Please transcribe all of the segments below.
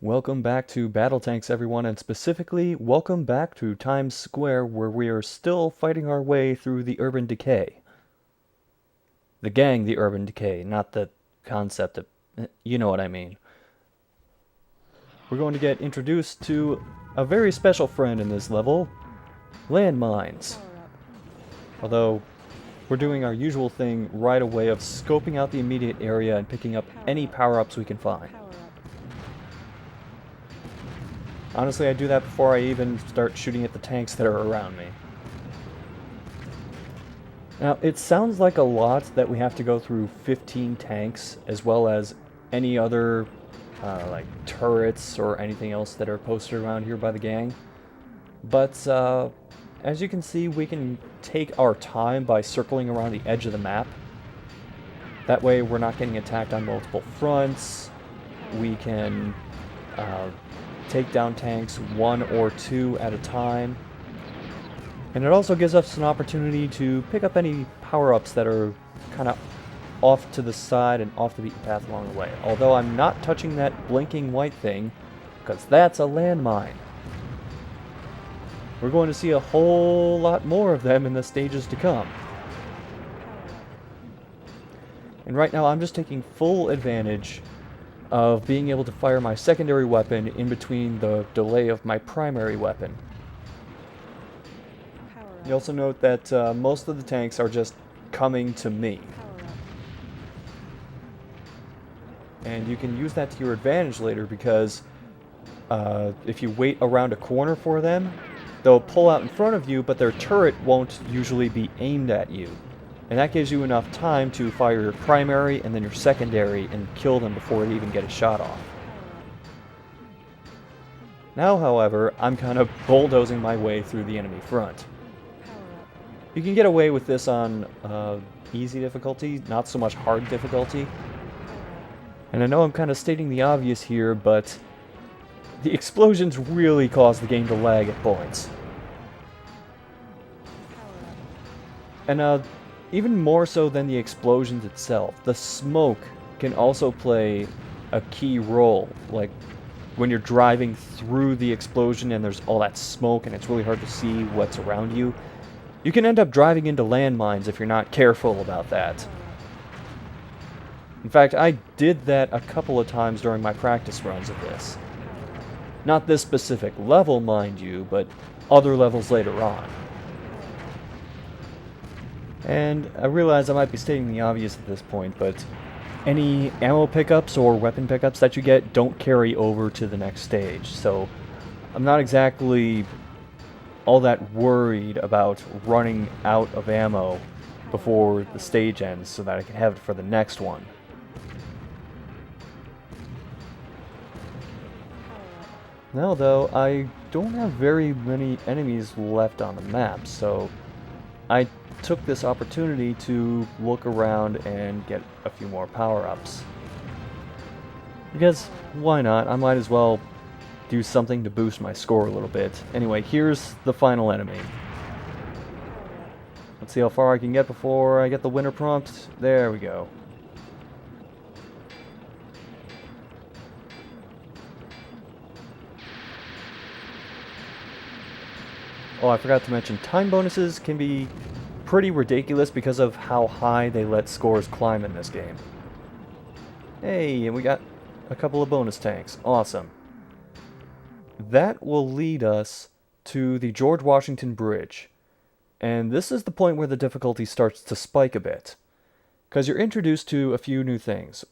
Welcome back to BattleTanx, everyone, and specifically, welcome back to Times Square, where we are still fighting our way through the Urban Decay. The gang, the Urban Decay, not the concept of... you know what I mean. We're going to get introduced to a very special friend in this level, landmines. Although, we're doing our usual thing right away of scoping out the immediate area and picking up any power-ups we can find. Honestly, I do that before I even start shooting at the tanks that are around me. Now, it sounds like a lot that we have to go through 15 tanks, as well as any other, like, turrets or anything else that are posted around here by the gang. But, as you can see, we can take our time by circling around the edge of the map. That way, we're not getting attacked on multiple fronts. We can, take down tanks one or two at a time. And it also gives us an opportunity to pick up any power-ups that are kind of off to the side and off the beaten path along the way. Although I'm not touching that blinking white thing, because that's a landmine. We're going to see a whole lot more of them in the stages to come. And right now I'm just taking full advantage of being able to fire my secondary weapon in between the delay of my primary weapon. You also note that most of the tanks are just coming to me. And you can use that to your advantage later because if you wait around a corner for them, they'll pull out in front of you, but their turret won't usually be aimed at you. And that gives you enough time to fire your primary and then your secondary and kill them before they even get a shot off. Now, however, I'm kind of bulldozing my way through the enemy front. You can get away with this on easy difficulty, not so much hard difficulty. And I know I'm kind of stating the obvious here, but the explosions really cause the game to lag at points. And even more so than the explosions itself, the smoke can also play a key role. Like, when you're driving through the explosion and there's all that smoke and it's really hard to see what's around you, you can end up driving into landmines if you're not careful about that. In fact, I did that a couple of times during my practice runs of this. Not this specific level, mind you, but other levels later on. And I realize I might be stating the obvious at this point, but any ammo pickups or weapon pickups that you get don't carry over to the next stage, so I'm not exactly all that worried about running out of ammo before the stage ends so that I can have it for the next one. Now though, I don't have very many enemies left on the map, so I took this opportunity to look around and get a few more power-ups. Because, why not? I might as well do something to boost my score a little bit. Anyway, here's the final enemy. Let's see how far I can get before I get the winner prompt. There we go. Oh, I forgot to mention, time bonuses can be pretty ridiculous because of how high they let scores climb in this game. Hey, and we got a couple of bonus tanks. Awesome. That will lead us to the George Washington Bridge. And this is the point where the difficulty starts to spike a bit, because you're introduced to a few new things.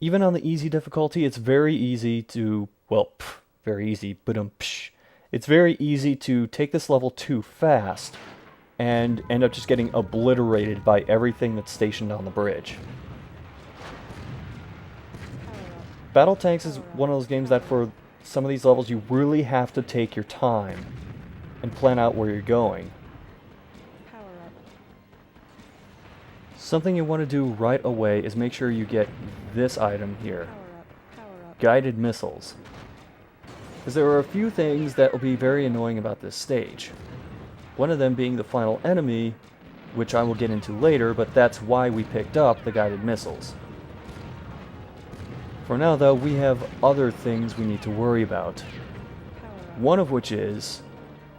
Even on the easy difficulty, it's very easy to, well, very easy, it's very easy to take this level too fast and end up just getting obliterated by everything that's stationed on the bridge. BattleTanx is one of those games that for some of these levels you really have to take your time and plan out where you're going. Something you want to do right away is make sure you get this item here. Guided missiles. Because there are a few things that will be very annoying about this stage. One of them being the final enemy, which I will get into later, but that's why we picked up the guided missiles. For now, though, we have other things we need to worry about. One of which is,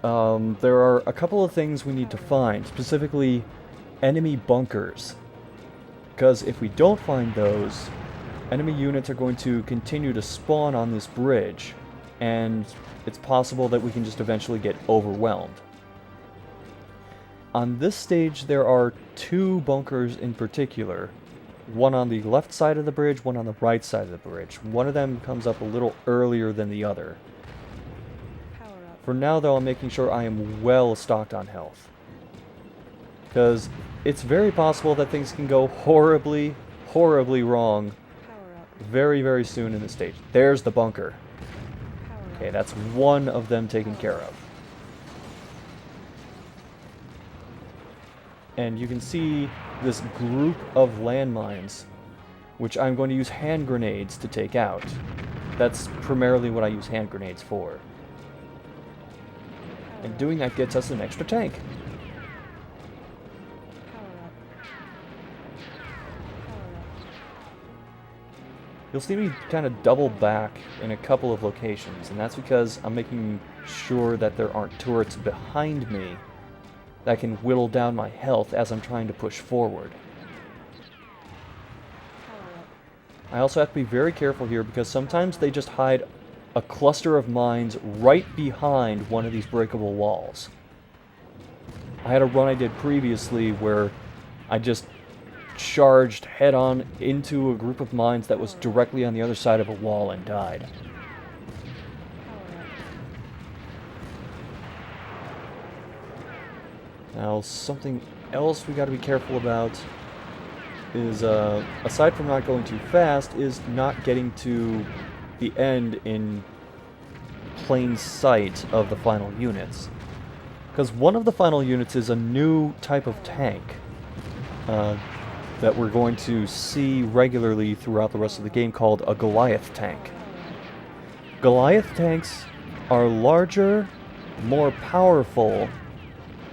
there are a couple of things we need to find, specifically enemy bunkers. Because if we don't find those, enemy units are going to continue to spawn on this bridge, and it's possible that we can just eventually get overwhelmed. On this stage, there are two bunkers in particular. One on the left side of the bridge, one on the right side of the bridge. One of them comes up a little earlier than the other. For now, though, I'm making sure I am well stocked on health. Because it's very possible that things can go horribly, horribly wrong very, very soon in the stage. There's the bunker. Okay, that's one of them taken care of. And you can see this group of landmines, which I'm going to use hand grenades to take out. That's primarily what I use hand grenades for. And doing that gets us an extra tank. You'll see me kind of double back in a couple of locations, and that's because I'm making sure that there aren't turrets behind me that can whittle down my health as I'm trying to push forward. I also have to be very careful here because sometimes they just hide a cluster of mines right behind one of these breakable walls. I had a run I did previously where I just charged head-on into a group of mines that was directly on the other side of a wall and died. Now, something else we got to be careful about is, aside from not going too fast, is not getting to the end in plain sight of the final units. Because one of the final units is a new type of tank that we're going to see regularly throughout the rest of the game called a Goliath tank. Goliath tanks are larger, more powerful,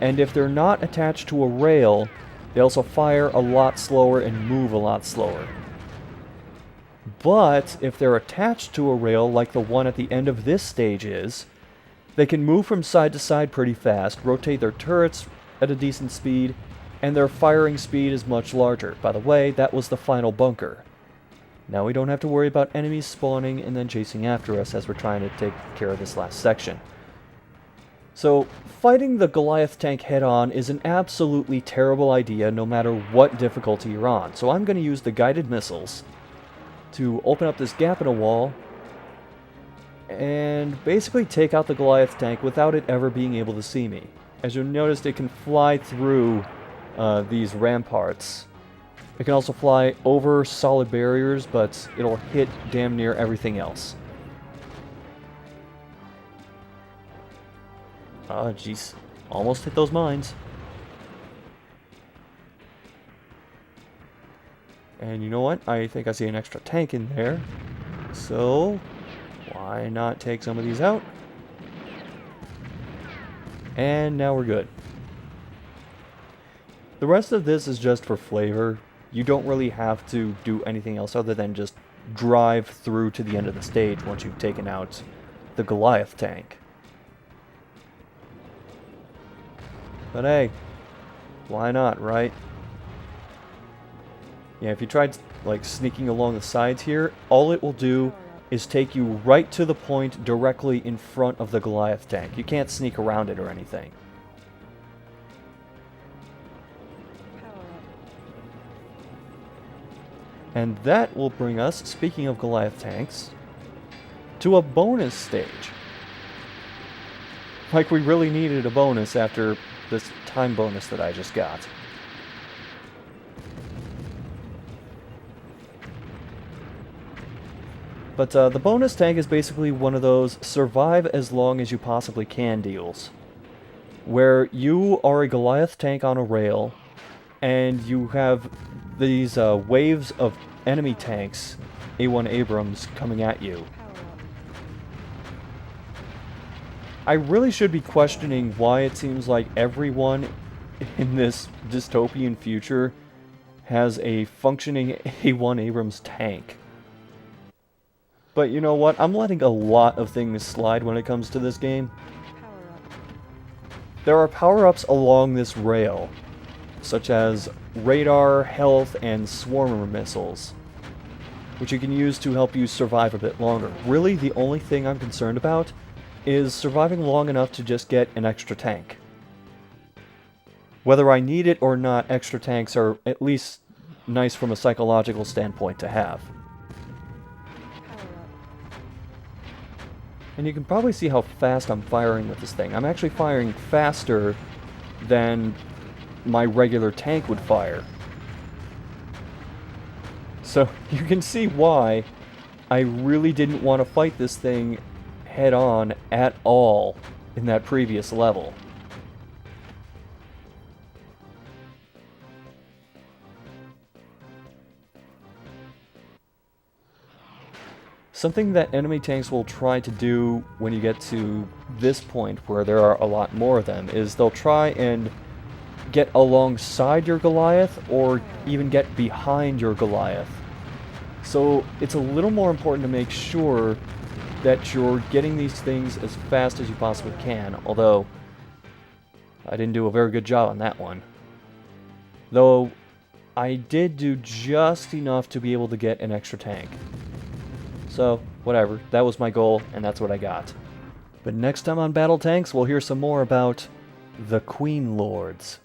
and if they're not attached to a rail, they also fire a lot slower and move a lot slower. But if they're attached to a rail like the one at the end of this stage is, they can move from side to side pretty fast, rotate their turrets at a decent speed, and their firing speed is much larger. By the way, that was the final bunker. Now we don't have to worry about enemies spawning and then chasing after us as we're trying to take care of this last section. So, fighting the Goliath tank head-on is an absolutely terrible idea no matter what difficulty you're on. So I'm going to use the guided missiles to open up this gap in a wall and basically take out the Goliath tank without it ever being able to see me. As you'll notice, it can fly through these ramparts. It can also fly over solid barriers, but it'll hit damn near everything else. Ah, jeez. Almost hit those mines. And you know what? I think I see an extra tank in there. So, why not take some of these out? And now we're good. The rest of this is just for flavor. You don't really have to do anything else other than just drive through to the end of the stage once you've taken out the Goliath tank. But hey, why not, right? Yeah, if you tried, like, sneaking along the sides here, all it will do is take you right to the point directly in front of the Goliath tank. You can't sneak around it or anything. And that will bring us, speaking of Goliath tanks, to a bonus stage. Like we really needed a bonus after this time bonus that I just got. But the bonus tank is basically one of those survive as long as you possibly can deals, where you are a Goliath tank on a rail, and you have these waves of enemy tanks, A1 Abrams, coming at you. I really should be questioning why it seems like everyone in this dystopian future has a functioning A1 Abrams tank. But you know what? I'm letting a lot of things slide when it comes to this game. Power up. There are power-ups along this rail, such as radar, health, and swarmer missiles, which you can use to help you survive a bit longer. Really, the only thing I'm concerned about is surviving long enough to just get an extra tank. Whether I need it or not, extra tanks are at least nice from a psychological standpoint to have. Power up. And you can probably see how fast I'm firing with this thing. I'm actually firing faster than my regular tank would fire. So you can see why I really didn't want to fight this thing head on at all in that previous level. Something that enemy tanks will try to do when you get to this point where there are a lot more of them is they'll try and get alongside your Goliath or even get behind your Goliath. So it's a little more important to make sure that you're getting these things as fast as you possibly can, although I didn't do a very good job on that one. Though I did do just enough to be able to get an extra tank. So, whatever, that was my goal, and that's what I got. But next time on BattleTanx, we'll hear some more about the Queen Lords.